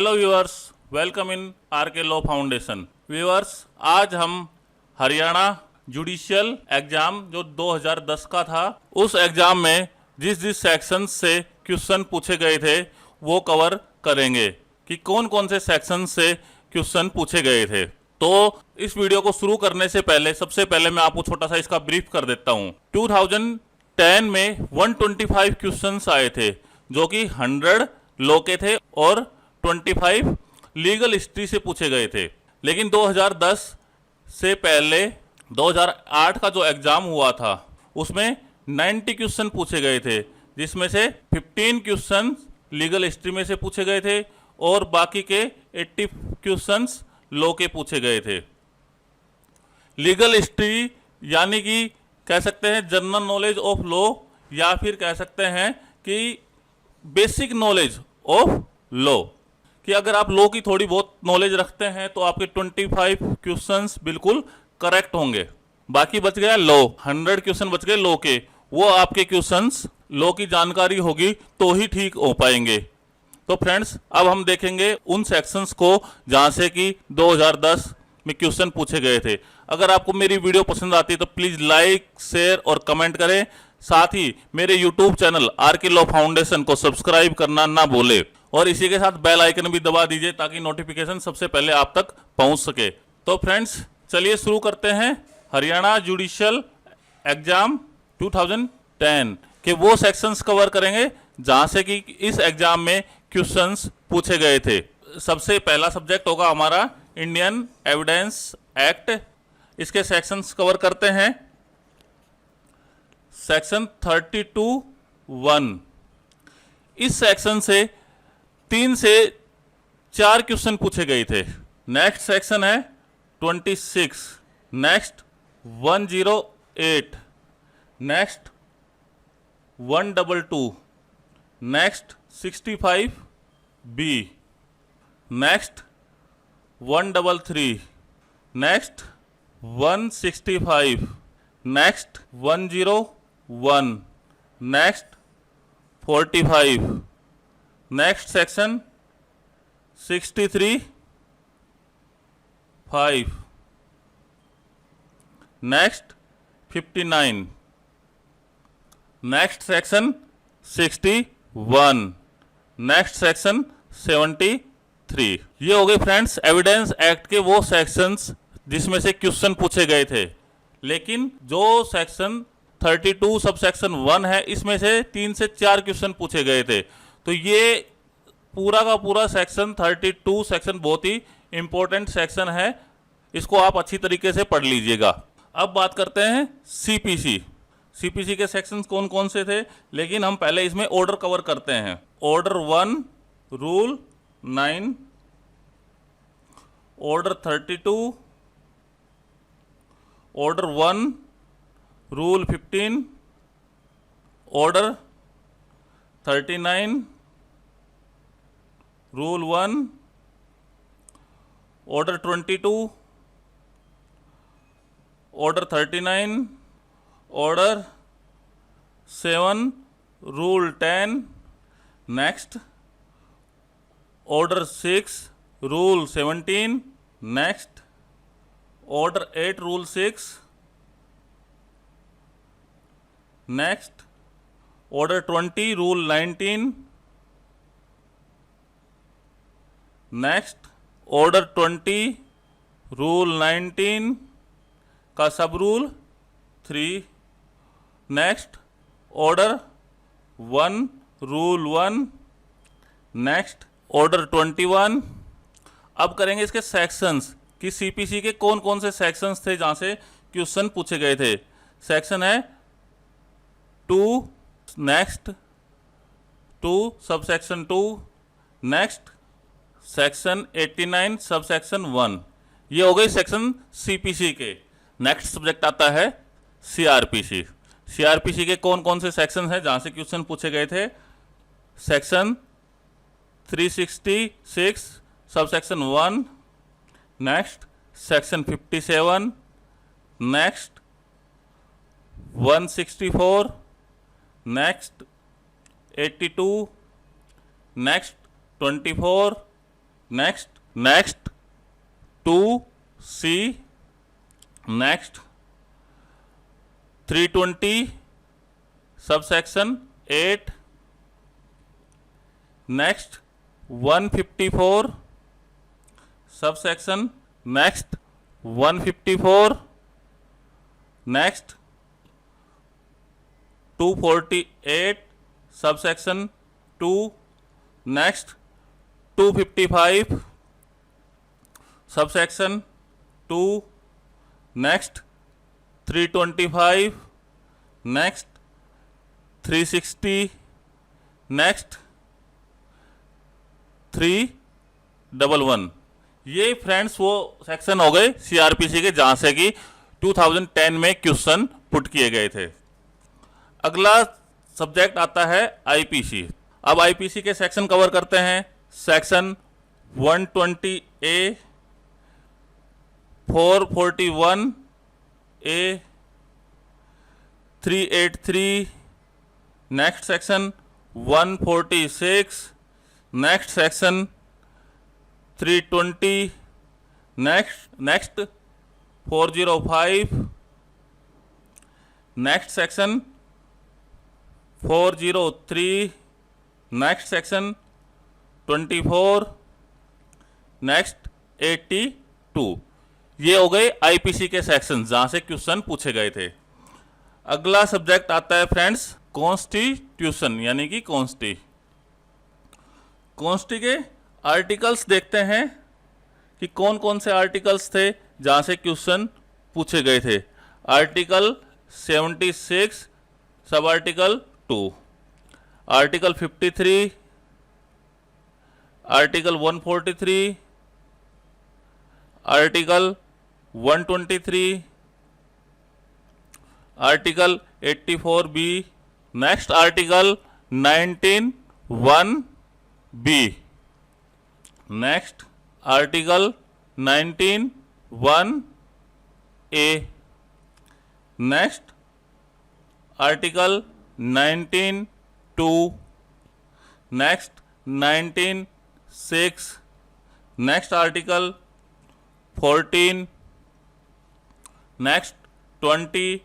Hello viewers, welcome in RK law foundation. Viewers, आज हम Haryana judicial exam जो 2010 का था, उस एग्जाम में जिस जिस सेक्शन से क्वेश्चन पूछे गए थे वो कवर करेंगे कि कौन कौन से सेक्शन से क्वेश्चन पूछे गए थे। तो इस वीडियो को शुरू करने से पहले सबसे पहले मैं आपको छोटा सा इसका ब्रीफ कर देता हूँ। 2010 में 125 क्वेश्चंस आए थे जो कि 100 लॉ के थे और 25 लीगल हिस्ट्री से पूछे गए थे। लेकिन 2010 से पहले 2008 का जो एग्जाम हुआ था उसमें 90 क्वेश्चन पूछे गए थे, जिसमें से 15 क्वेश्चन लीगल हिस्ट्री में से पूछे गए थे और बाकी के 80 क्वेश्चंस लॉ के पूछे गए थे। लीगल हिस्ट्री यानी कि कह सकते हैं जनरल नॉलेज ऑफ लॉ, या फिर कह सकते हैं कि बेसिक नॉलेज ऑफ लॉ, कि अगर आप लॉ की थोड़ी बहुत नॉलेज रखते हैं तो आपके 25 क्वेश्चंस बिल्कुल करेक्ट होंगे। बाकी बच गया लॉ, 100 क्वेश्चन बच गए लॉ के, वो आपके क्वेश्चंस लॉ की जानकारी होगी तो ही ठीक हो पाएंगे। तो फ्रेंड्स, अब हम देखेंगे उन सेक्शंस को जहां से कि 2010 में क्वेश्चन पूछे गए थे। अगर आपको मेरी वीडियो पसंद आती है तो प्लीज लाइक, शेयर और कमेंट करें। साथ ही मेरे YouTube channel RK law foundation को सब्सक्राइब करना ना भूले और इसी के साथ बेल आइकन भी दबा दीजिए ताकि नोटिफिकेशन सबसे पहले आप तक पहुंच सके। तो फ्रेंड्स, चलिए शुरू करते हैं हरियाणा जुडिशियल एग्जाम 2010 के वो सेक्शंस कवर करेंगे जहां से कि इस एग्जाम में क्वेश्चंस पूछे गए थे। सबसे पहला सब्जेक्ट होगा हमारा इंडियन एविडेंस एक्ट। इसके सेक्शंस कवर करते हैं। सेक्शन 32(1), इस सेक्शन से 3 से 4 क्वेश्चन पूछे गए थे। नेक्स्ट सेक्शन है 26, next 108, next 122, next 65B, next 133, next 165, next 101, next 45, next section 63(5), next 59, next section 61, next section 73। ये हो गए फ्रेंड्स एविडेंस एक्ट के वो सेक्शंस जिसमें से क्वेश्चन पूछे गए थे। लेकिन जो सेक्शन 32 सब सेक्शन 1 है, इसमें से 3 से 4 क्वेश्चन पूछे गए थे। तो ये पूरा का पूरा सेक्शन 32 सेक्शन बहुत ही इंपॉर्टेंट सेक्शन है, इसको आप अच्छी तरीके से पढ़ लीजिएगा। अब बात करते हैं सीपीसी। सीपीसी के सेक्शंस कौन कौन से थे, लेकिन हम पहले इसमें ऑर्डर कवर करते हैं। Order 1 rule 9, order 32, order 1 rule 15, order 39 rule 1, order 22, order 39, order 7 rule 10, next order 6 rule 17, next order 8 rule 6, next order 20 rule 19, next order 20 rule 19 का सब rule 3, next order 1 rule 1, next order 21। अब करेंगे इसके sections कि CPC के कौन कौन से सेक्शंस थे जहां से क्वेश्चन पूछे गए थे। सेक्शन है 2, next 2 sub section 2, next section 89 sub section 1। ये हो गई सेक्शन सीपीसी के। नेक्स्ट सब्जेक्ट आता है सीआरपीसी। सीआरपीसी के कौन कौन से सेक्शन हैं जहां से क्वेश्चन पूछे गए थे। Section 366 sub section 1, next section 57, next 164, next 82, next 24, next 2C, next 320 subsection 8, next 154 subsection, next 154, next 248 subsection 2, next 255 subsection 2, next 325, next 360, next 311। ये फ्रेंड्स वो सेक्शन हो गए सीआरपीसी के जहां से कि 2010 में क्वेश्चन पुट किए गए थे। अगला सब्जेक्ट आता है आईपीसी। अब आईपीसी के सेक्शन कवर करते हैं। Section 120A, 441A, 383, next section 146, next section 320, next 405, next section 403, next section 24, next 82। ये हो गए आईपीसी के सेक्शन जहां से क्वेश्चन पूछे गए थे। अगला सब्जेक्ट आता है फ्रेंड्स कॉन्स्टिट्यूशन यानी कि कॉन्स्टी के आर्टिकल्स देखते हैं कि कौन कौन से आर्टिकल्स थे जहां से क्वेश्चन पूछे गए थे। Article 76 sub article 2, article 53, article 143, article 123, article 84B, next article 19(1)B, next article 19(1)A, next article 19(2), next 19(6), next article 14, next 20,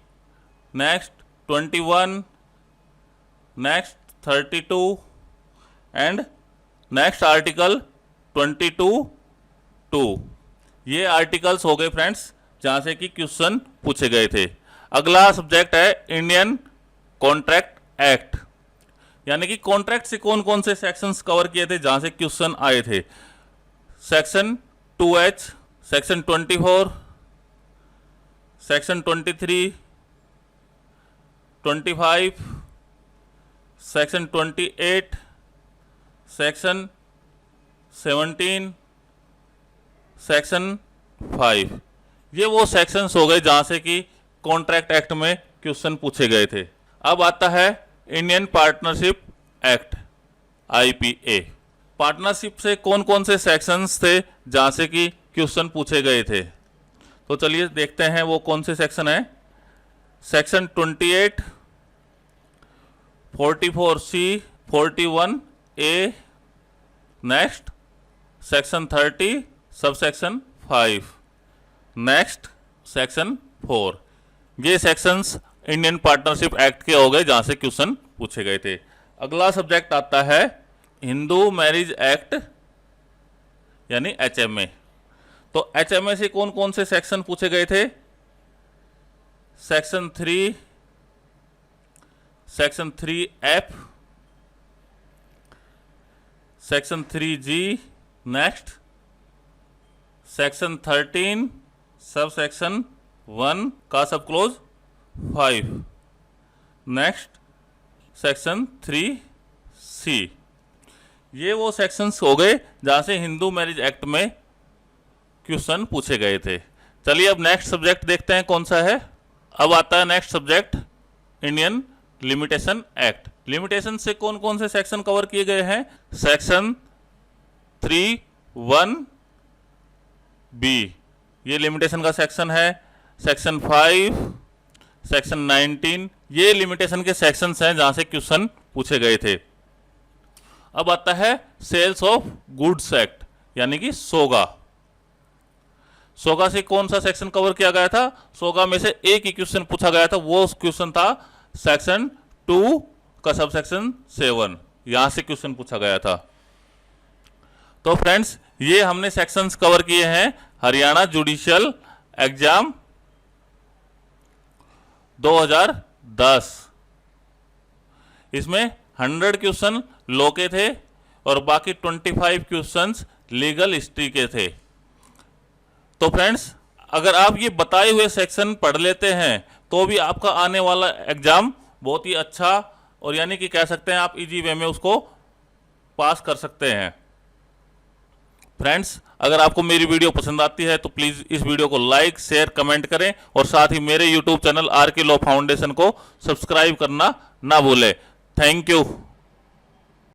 next 21, next 32 and next article 22(2). ये आर्टिकल्स हो गए फ्रेंड्स जहां से कि क्वेश्चन पूछे गए थे। अगला सब्जेक्ट है इंडियन कॉन्ट्रैक्ट एक्ट यानी कि कॉन्ट्रैक्ट से कौन कौन से सेक्शंस कवर किए थे जहां से क्वेश्चन आए थे। Section 2H, section 24, section 23, 25, section 28, section 17, section 5। ये वो सेक्शंस हो गए जहां से कि कॉन्ट्रैक्ट एक्ट में क्वेश्चन पूछे गए थे। अब आता है Indian partnership act IPA। Partnership से कौन कौन से सेक्शंस थे जहां से कि क्वेश्चन पूछे गए थे, तो चलिए देखते हैं वो कौन से सेक्शन है। Section 28, 44C, 41A, next section 30 subsection 5, next section 4। ये सेक्शंस इंडियन पार्टनरशिप एक्ट के हो गए जहां से क्वेश्चन पूछे गए थे। अगला सब्जेक्ट आता है हिंदू मैरिज एक्ट यानी HMA। तो HMA से कौन कौन से सेक्शन पूछे गए थे। Section 3, section 3F, section 3G, next section 13 sub section 1 का सब क्लोज 5, नेक्स्ट सेक्शन 3C। ये वो सेक्शंस हो गए जहां से हिंदू मैरिज एक्ट में क्वेश्चन पूछे गए थे। चलिए अब नेक्स्ट सब्जेक्ट देखते हैं कौन सा है। अब आता है next subject Indian limitation act. Limitation से कौन कौन से सेक्शन कवर किए गए हैं। सेक्शन 3(1)(B ये लिमिटेशन का सेक्शन है। सेक्शन 5, सेक्शन 19 ये लिमिटेशन के सेक्शंस हैं जहां से क्वेश्चन पूछे गए थे। अब आता है सेल्स ऑफ गुड्स एक्ट यानी कि सोगा। सोगा से कौन सा सेक्शन कवर किया गया था? सोगा में से एक ही क्वेश्चन पूछा गया था, वो क्वेश्चन था सेक्शन 2 का सब सेक्शन 7, यहां से क्वेश्चन पूछा गया था। तो फ्रेंड्स, ये हमने सेक्शंस कवर किए हैं हरियाणा जुडिशियल एग्जाम 2010। इसमें 100 क्वेश्चन लॉ के थे और बाकी 25 क्वेश्चंस लीगल हिस्ट्री के थे। तो फ्रेंड्स, अगर आप ये बताए हुए सेक्शन पढ़ लेते हैं तो भी आपका आने वाला एग्जाम बहुत ही अच्छा, और यानी कि कह सकते हैं आप इजी वे में उसको पास कर सकते हैं। फ्रेंड्स, अगर आपको मेरी वीडियो पसंद आती है तो प्लीज़ इस वीडियो को लाइक, शेयर, कमेंट करें और साथ ही मेरे YouTube channel RK law foundation को सब्सक्राइब करना ना भूलें। Thank you.